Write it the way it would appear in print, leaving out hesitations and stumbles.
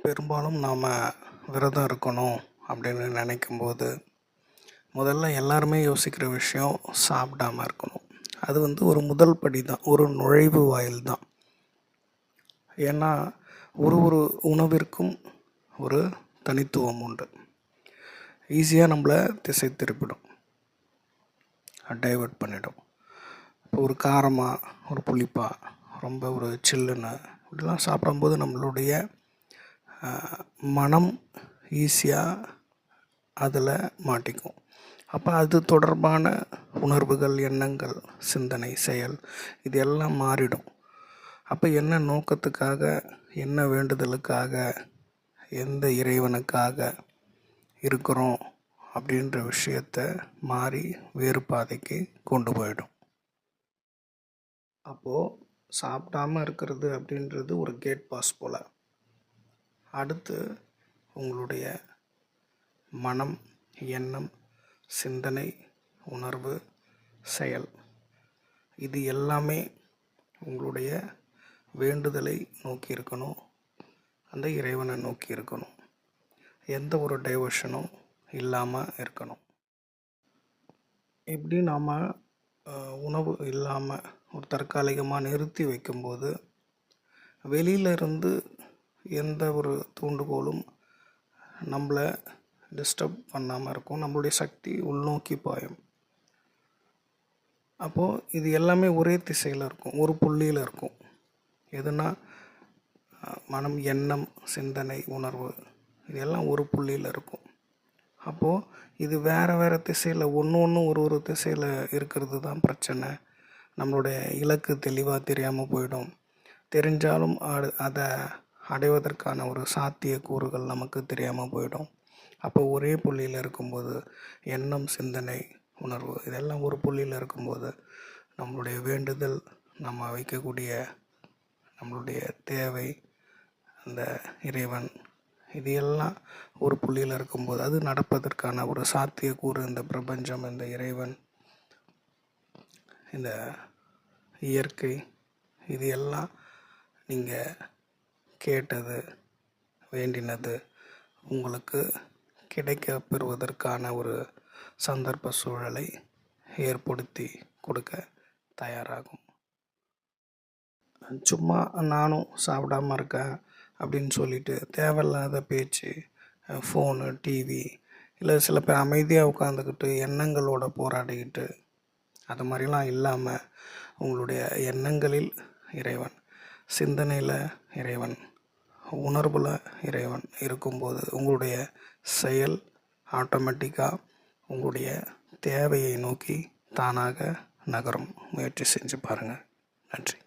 பெரும்பாலும் நாம் விரதம் இருக்கணும் அப்படின்னு நினைக்கும்போது முதல்ல எல்லாருமே யோசிக்கிற விஷயம் சாப்பிடாமல் இருக்கணும். அது ஒரு முதல் படி தான், ஒரு நுழைவு வாயில் தான். ஏன்னா ஒரு ஒரு உணவிற்கும் ஒரு தனித்துவம் உண்டு. ஈஸியாக நம்மளை திசை திருப்பிடும், டைவர்ட் பண்ணிடும். இப்போ ஒரு காரமாக, ஒரு புளிப்பாக, ரொம்ப ஒரு சில்லுன்னு இப்படிலாம் சாப்பிடும்போது நம்மளுடைய மனம் ஈஸியாக அதில் மாட்டிக்கும். அப்போ அது தொடர்பான உணர்வுகள், எண்ணங்கள், சிந்தனை, செயல் இது எல்லாம் மாறிடும். அப்போ என்ன நோக்கத்துக்காக, என்ன வேண்டுதலுக்காக, எந்த இறைவனுக்காக இருக்கிறோம் அப்படின்ற விஷயத்த மாறி வேறு பாதைக்கு கொண்டு போயிடும். அப்போது சாப்பிடாமல் இருக்கிறது அப்படின்றது ஒரு கேட் பாஸ் போல். அடுத்து உங்களுடைய மனம், எண்ணம், சிந்தனை, உணர்வு, செயல் இது எல்லாமே உங்களுடைய வேண்டுதலை நோக்கி இருக்கணும், அந்த இறைவனை நோக்கி இருக்கணும். எந்த ஒரு டைவர்ஷனும் இல்லாமல் இருக்கணும். இப்படி நாம் உணவு இல்லாமல் ஒரு தற்காலிகமாக நிறுத்தி வைக்கும்போது வெளியிலிருந்து எந்த ஒரு தூண்டுகோலும் நம்மளை டிஸ்டர்ப் பண்ணாமல் இருக்கும். நம்மளுடைய சக்தி உள்நோக்கி பாயும். அப்போது இது எல்லாமே ஒரே திசையில் இருக்கும், ஒரு புள்ளியில் இருக்கும். எதுனா மனம், எண்ணம், சிந்தனை, உணர்வு இதெல்லாம் ஒரு புள்ளியில் இருக்கும். அப்போது இது வேறு வேறு திசையில் ஒன்று ஒரு திசையில் இருக்கிறது தான் பிரச்சனை. நம்மளுடைய இலக்கு தெளிவாக தெரியாமல் போயிடும். தெரிஞ்சாலும் அதை அடைவதற்கான ஒரு சாத்திய கூறுகள் நமக்கு தெரியாமல் போயிடும். அப்போ ஒரே புள்ளியில் இருக்கும்போது எண்ணம், சிந்தனை, உணர்வு இதெல்லாம் ஒரு புள்ளியில் இருக்கும்போது நம்மளுடைய வேண்டுதல், நம்ம வைக்கக்கூடிய நம்மளுடைய தேவை, அந்த இறைவன் இது எல்லாம் ஒரு புள்ளியில் இருக்கும்போது அது நடப்பதற்கான ஒரு சாத்தியக்கூறு இந்த பிரபஞ்சம், இந்த இறைவன், இந்த இயற்கை இது எல்லாம் நீங்கள் கேட்டது, வேண்டினது உங்களுக்கு கிடைக்க பெறுவதற்கான ஒரு சந்தர்ப்ப சூழலை ஏற்படுத்தி கொடுக்க தயாராகும். சும்மா நானும் சாப்பிடாமல் இருக்கேன் அப்படின்னு சொல்லிட்டு தேவையில்லாத பேச்சு, ஃபோனு, டிவி இல்லை சில பேர் அமைதியாக உட்காந்துக்கிட்டு எண்ணங்களோட போராடிக்கிட்டு அது மாதிரிலாம் இல்லாமல் உங்களுடைய எண்ணங்களில் இறைவன், சிந்தனையில் இறைவன், உணர்வில் இறைவன் இருக்கும்போது உங்களுடைய செயல் ஆட்டோமேட்டிக்காக உங்களுடைய தேவையை நோக்கி தானாக நகரும். முயற்சி செஞ்சு பாருங்கள். நன்றி.